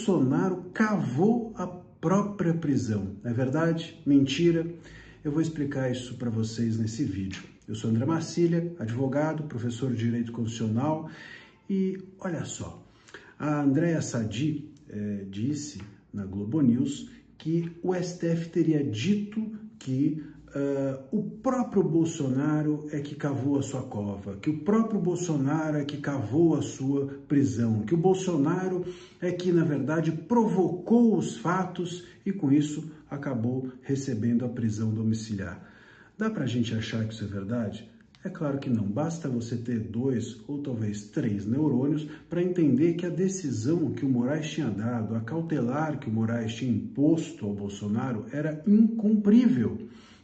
Bolsonaro cavou a própria prisão. É verdade? Mentira? Eu vou explicar isso para vocês nesse vídeo. Eu sou André Marcília, advogado, professor de Direito Constitucional e olha só, a Andréa Sadi disse na Globo News que o STF teria dito que o próprio Bolsonaro é que cavou a sua cova, que o próprio Bolsonaro é que cavou a sua prisão, que o Bolsonaro é que, na verdade, provocou os fatos e, com isso, acabou recebendo a prisão domiciliar. Dá pra gente achar que isso é verdade? É claro que não. Basta você ter 2 ou talvez 3 neurônios para entender que a decisão que o Moraes tinha dado, a cautelar que o Moraes tinha imposto ao Bolsonaro era incumprível.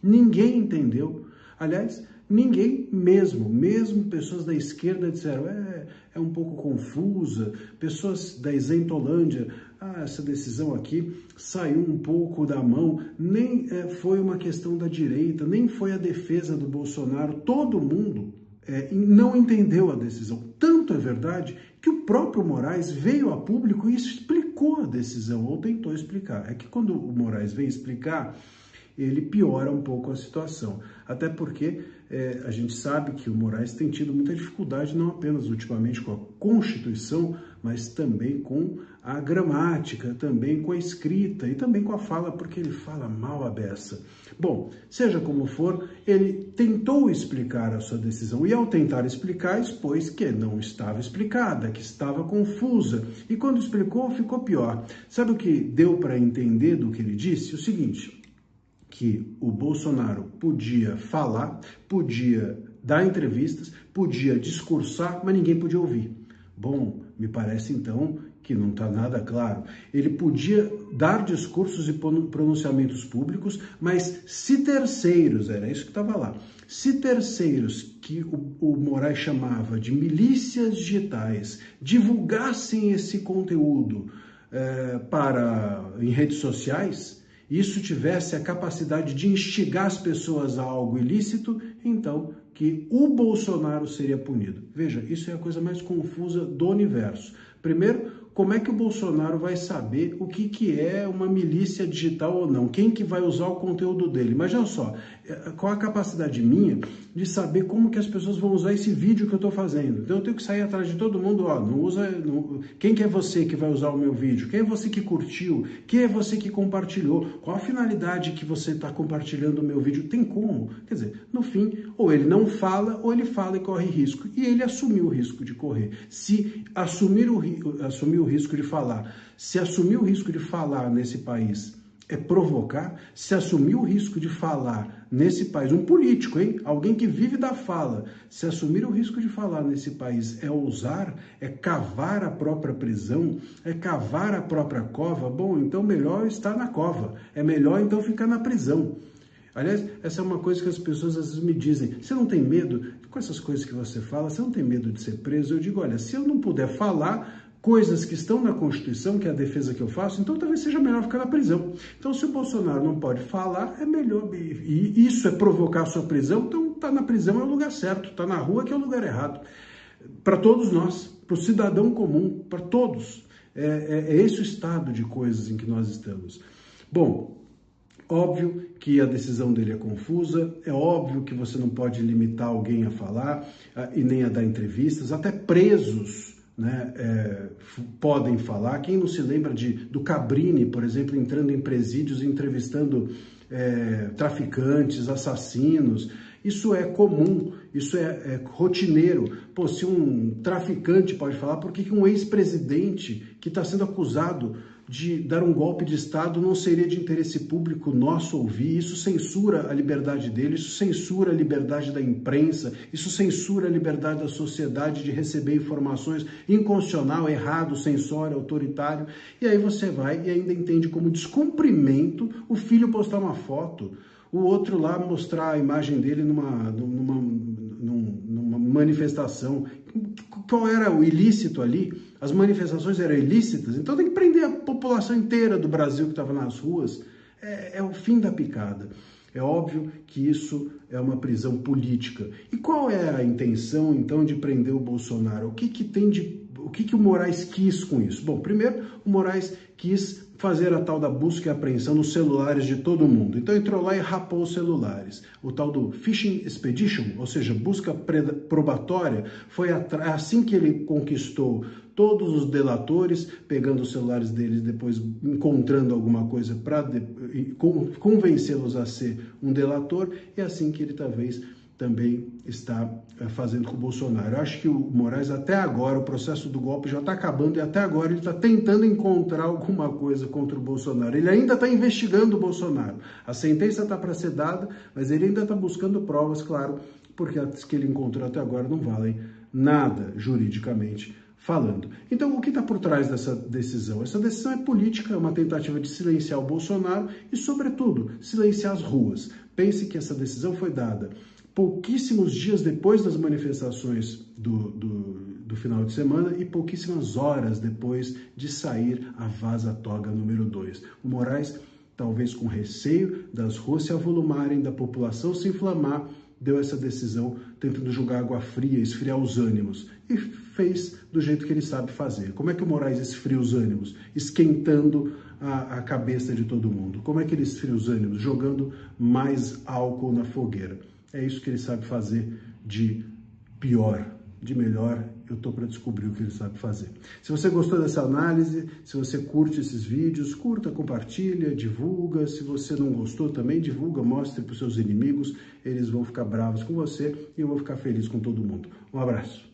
Ninguém entendeu. Aliás, ninguém mesmo pessoas da esquerda disseram, é um pouco confusa, pessoas da Isentolândia, essa decisão aqui saiu um pouco da mão, nem foi uma questão da direita, nem foi a defesa do Bolsonaro, todo mundo não entendeu a decisão. Tanto é verdade que o próprio Moraes veio a público e explicou a decisão, ou tentou explicar. É que quando o Moraes veio explicar, ele piora um pouco a situação. Até porque a gente sabe que o Moraes tem tido muita dificuldade, não apenas ultimamente com a Constituição, mas também com a gramática, também com a escrita e também com a fala, porque ele fala mal a beça. Bom, seja como for, ele tentou explicar a sua decisão e ao tentar explicar, expôs que não estava explicada, que estava confusa. E quando explicou, ficou pior. Sabe o que deu para entender do que ele disse? O seguinte, que o Bolsonaro podia falar, podia dar entrevistas, podia discursar, mas ninguém podia ouvir. Bom, me parece então que não está nada claro. Ele podia dar discursos e pronunciamentos públicos, mas se terceiros, era isso que estava lá, se terceiros que o Moraes chamava de milícias digitais divulgassem esse conteúdo em redes sociais, isso tivesse a capacidade de instigar as pessoas a algo ilícito, então que o Bolsonaro seria punido. Veja, isso é a coisa mais confusa do universo. Primeiro, como é que o Bolsonaro vai saber o que é uma milícia digital ou não? Quem que vai usar o conteúdo dele? Imagina só, qual a capacidade minha de saber como que as pessoas vão usar esse vídeo que eu estou fazendo? Então eu tenho que sair atrás de todo mundo, quem que é você que vai usar o meu vídeo? Quem é você que curtiu? Quem é você que compartilhou? Qual a finalidade que você está compartilhando o meu vídeo? Tem como? Quer dizer, no fim, ou ele não fala, ou ele fala e corre risco. E ele assumiu o risco de correr. Se assumir o risco de falar, se assumir o risco de falar nesse país é provocar, se assumir o risco de falar nesse país, um político, hein? Alguém que vive da fala, se assumir o risco de falar nesse país é ousar, é cavar a própria prisão, é cavar a própria cova, bom, então melhor estar na cova, é melhor então ficar na prisão. Aliás, essa é uma coisa que as pessoas às vezes me dizem, você não tem medo, com essas coisas que você fala, você não tem medo de ser preso? Eu digo, olha, se eu não puder falar coisas que estão na Constituição, que é a defesa que eu faço, então talvez seja melhor ficar na prisão. Então, se o Bolsonaro não pode falar, é melhor, e isso é provocar a sua prisão, então tá na prisão é o lugar certo, tá na rua que é o lugar errado. Para todos nós, para o cidadão comum, para todos. É esse o estado de coisas em que nós estamos. Bom, óbvio que a decisão dele é confusa, é óbvio que você não pode limitar alguém a falar e nem a dar entrevistas, até presos, né, podem falar. Quem não se lembra do Cabrini, por exemplo, entrando em presídios, entrevistando traficantes, assassinos? Isso é comum, isso é rotineiro. Pô, se um traficante pode falar, por que um ex-presidente que está sendo acusado de dar um golpe de Estado não seria de interesse público nosso ouvir? Isso censura a liberdade dele, isso censura a liberdade da imprensa, isso censura a liberdade da sociedade de receber informações, inconstitucional, errado, censório, autoritário. E aí você vai e ainda entende como descumprimento o filho postar uma foto, o outro lá mostrar a imagem dele numa manifestação. Qual era o ilícito ali? As manifestações eram ilícitas, então tem que prender a população inteira do Brasil que estava nas ruas. É o fim da picada. É óbvio que isso é uma prisão política. E qual é a intenção, então, de prender o Bolsonaro? O que tem de o que o Moraes quis com isso? Bom, primeiro, o Moraes quis fazer a tal da busca e apreensão nos celulares de todo mundo. Então entrou lá e rapou os celulares. O tal do Fishing Expedition, ou seja, busca probatória, foi assim que ele conquistou todos os delatores, pegando os celulares deles, depois encontrando alguma coisa para convencê-los a ser um delator, e é assim que ele talvez também está fazendo com o Bolsonaro. Eu acho que o Moraes, até agora, o processo do golpe já está acabando e até agora ele está tentando encontrar alguma coisa contra o Bolsonaro. Ele ainda está investigando o Bolsonaro. A sentença está para ser dada, mas ele ainda está buscando provas, claro, porque as que ele encontrou até agora não valem nada juridicamente falando. Então, o que está por trás dessa decisão? Essa decisão é política, é uma tentativa de silenciar o Bolsonaro e, sobretudo, silenciar as ruas. Pense que essa decisão foi dada pouquíssimos dias depois das manifestações do final de semana e pouquíssimas horas depois de sair a vaza-toga número 2. O Moraes, talvez com receio das ruas se avolumarem, da população se inflamar, deu essa decisão tentando jogar água fria, esfriar os ânimos, e fez do jeito que ele sabe fazer. Como é que o Moraes esfria os ânimos? Esquentando a cabeça de todo mundo. Como é que ele esfria os ânimos? Jogando mais álcool na fogueira. É isso que ele sabe fazer de pior. De melhor, eu estou para descobrir o que ele sabe fazer. Se você gostou dessa análise, se você curte esses vídeos, curta, compartilha, divulga. Se você não gostou também, divulga, mostre para os seus inimigos. Eles vão ficar bravos com você e eu vou ficar feliz com todo mundo. Um abraço.